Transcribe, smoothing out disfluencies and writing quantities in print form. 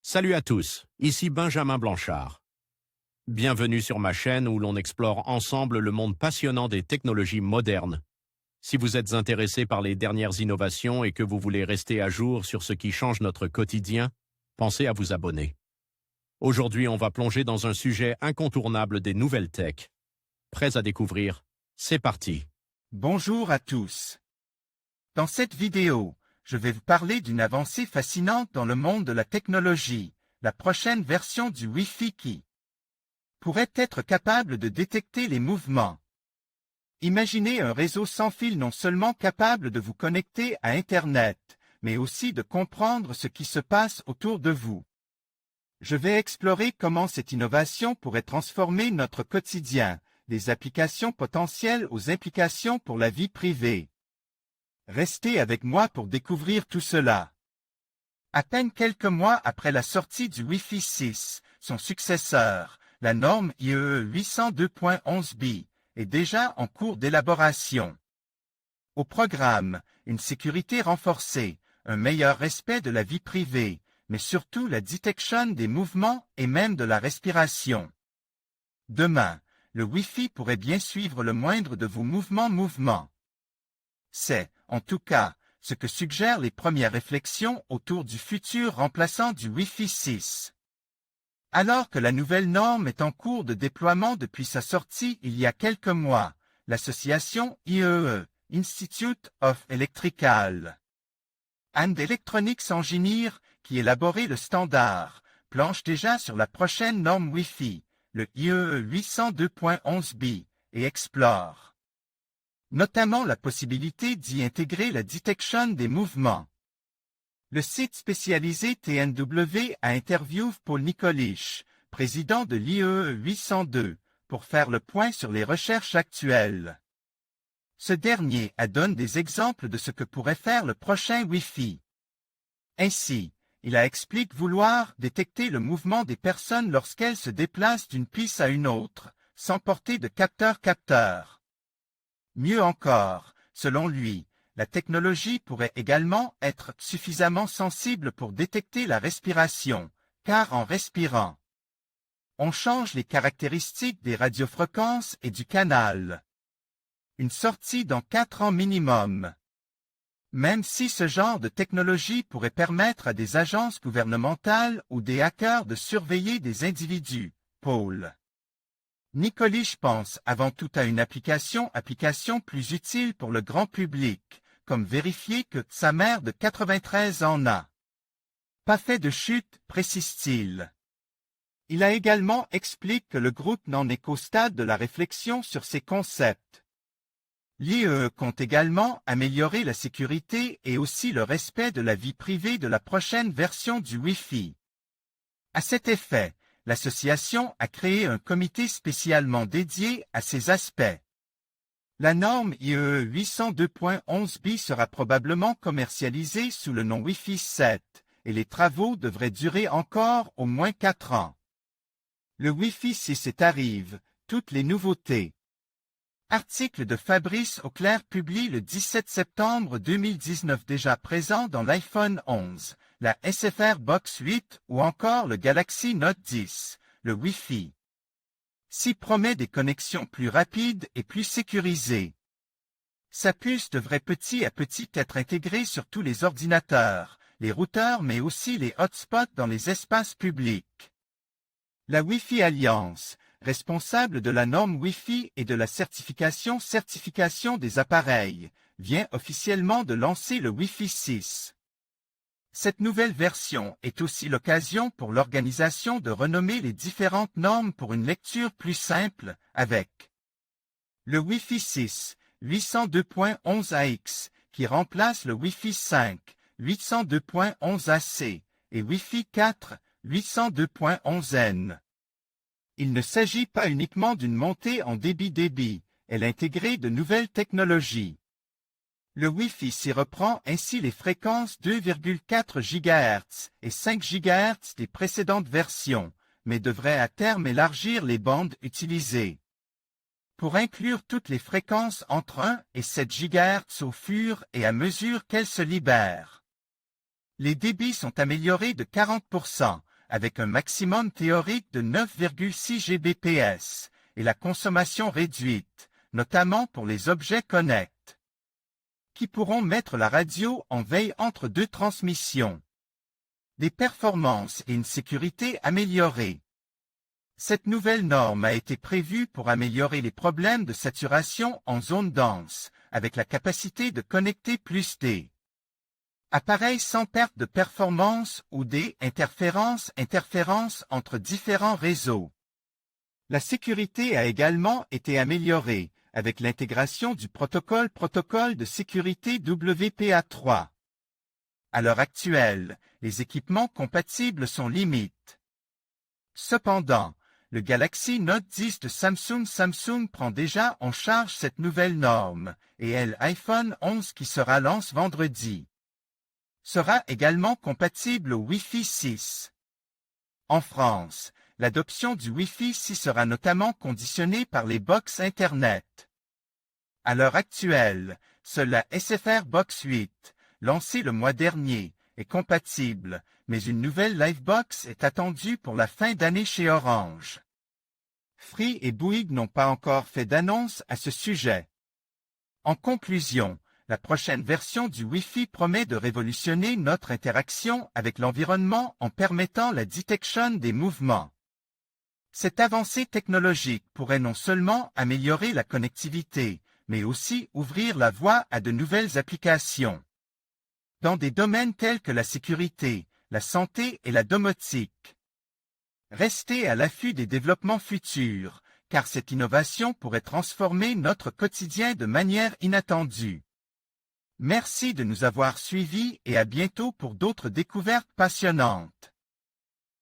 Salut à tous, ici Benjamin Blanchard. Bienvenue sur ma chaîne où l'on explore ensemble le monde passionnant des technologies modernes. Si vous êtes intéressé par les dernières innovations et que vous voulez rester à jour sur ce qui change notre quotidien, pensez à vous abonner. Aujourd'hui, on va plonger dans un sujet incontournable des nouvelles tech. Prêts à découvrir? C'est parti! Bonjour à tous. Dans cette vidéo, je vais vous parler d'une avancée fascinante dans le monde de la technologie, la prochaine version du Wi-Fi qui pourrait être capable de détecter les mouvements. Imaginez un réseau sans fil non seulement capable de vous connecter à Internet, mais aussi de comprendre ce qui se passe autour de vous. Je vais explorer comment cette innovation pourrait transformer notre quotidien, des applications potentielles aux implications pour la vie privée. Restez avec moi pour découvrir tout cela. À peine quelques mois après la sortie du Wi-Fi 6, son successeur, la norme IEEE 802.11b, est déjà en cours d'élaboration. Au programme, une sécurité renforcée, un meilleur respect de la vie privée, mais surtout la détection des mouvements et même de la respiration. Demain, le Wi-Fi pourrait bien suivre le moindre de vos mouvements. C'est, en tout cas, ce que suggèrent les premières réflexions autour du futur remplaçant du Wi-Fi 6. Alors que la nouvelle norme est en cours de déploiement depuis sa sortie il y a quelques mois, l'association IEEE, Institute of Electrical and Electronics Engineers, qui élaborait le standard, planche déjà sur la prochaine norme Wi-Fi, le IEEE 802.11b, et explore notamment la possibilité d'y intégrer la détection des mouvements. Le site spécialisé TNW a interviewé Paul Nikolic, président de l'IEEE 802, pour faire le point sur les recherches actuelles. Ce dernier donne des exemples de ce que pourrait faire le prochain Wi-Fi. Ainsi, il explique vouloir détecter le mouvement des personnes lorsqu'elles se déplacent d'une piste à une autre, sans porter de capteur-capteur. Mieux encore, selon lui, la technologie pourrait également être suffisamment sensible pour détecter la respiration, car en respirant, on change les caractéristiques des radiofréquences et du canal. Une sortie dans 4 ans minimum. Même si ce genre de technologie pourrait permettre à des agences gouvernementales ou des hackers de surveiller des individus, Paul Nikolic pense avant tout à une application plus utile pour le grand public, comme vérifier que sa mère de 93 ans n'a pas fait de chute, précise-t-il. Il a également expliqué que le groupe n'en est qu'au stade de la réflexion sur ces concepts. L'IEEE compte également améliorer la sécurité et aussi le respect de la vie privée de la prochaine version du Wi-Fi. À cet effet, l'association a créé un comité spécialement dédié à ces aspects. La norme IEEE 802.11b sera probablement commercialisée sous le nom Wi-Fi 7, et les travaux devraient durer encore au moins 4 ans. Le Wi-Fi 6 arrive, toutes les nouveautés. Article de Fabrice Auclair publié le 17 septembre 2019 déjà présent dans l'iPhone 11, la SFR Box 8 ou encore le Galaxy Note 10, le Wi-Fi 6 promet des connexions plus rapides et plus sécurisées. Sa puce devrait petit à petit être intégrée sur tous les ordinateurs, les routeurs mais aussi les hotspots dans les espaces publics. La Wi-Fi Alliance, responsable de la norme Wi-Fi et de la certification des appareils, vient officiellement de lancer le Wi-Fi 6. Cette nouvelle version est aussi l'occasion pour l'organisation de renommer les différentes normes pour une lecture plus simple, avec le Wi-Fi 6, 802.11ax, qui remplace le Wi-Fi 5, 802.11ac, et Wi-Fi 4, 802.11n. Il ne s'agit pas uniquement d'une montée en débit, elle intègre de nouvelles technologies. Le Wi-Fi s'y reprend ainsi les fréquences 2,4 GHz et 5 GHz des précédentes versions, mais devrait à terme élargir les bandes utilisées. Pour inclure toutes les fréquences entre 1 et 7 GHz au fur et à mesure qu'elles se libèrent. Les débits sont améliorés de 40%, avec un maximum théorique de 9,6 Gbps et la consommation réduite, notamment pour les objets connect, qui pourront mettre la radio en veille entre deux transmissions. Des performances et une sécurité améliorées. Cette nouvelle norme a été prévue pour améliorer les problèmes de saturation en zone dense, avec la capacité de connecter plus d' appareils sans perte de performance ou des interférences entre différents réseaux. La sécurité a également été améliorée avec l'intégration du protocole de sécurité WPA3. À l'heure actuelle, les équipements compatibles sont limites. Cependant, le Galaxy Note 10 de Samsung prend déjà en charge cette nouvelle norme, et l'iPhone 11 qui sera lancé vendredi sera également compatible au Wi-Fi 6. En France, l'adoption du Wi-Fi 6 sera notamment conditionnée par les box Internet. À l'heure actuelle, seule la SFR Box 8, lancée le mois dernier, est compatible, mais une nouvelle Livebox est attendue pour la fin d'année chez Orange. Free et Bouygues n'ont pas encore fait d'annonce à ce sujet. En conclusion, la prochaine version du Wi-Fi promet de révolutionner notre interaction avec l'environnement en permettant la détection des mouvements. Cette avancée technologique pourrait non seulement améliorer la connectivité, mais aussi ouvrir la voie à de nouvelles applications. Dans des domaines tels que la sécurité, la santé et la domotique. Restez à l'affût des développements futurs, car cette innovation pourrait transformer notre quotidien de manière inattendue. Merci de nous avoir suivis et à bientôt pour d'autres découvertes passionnantes.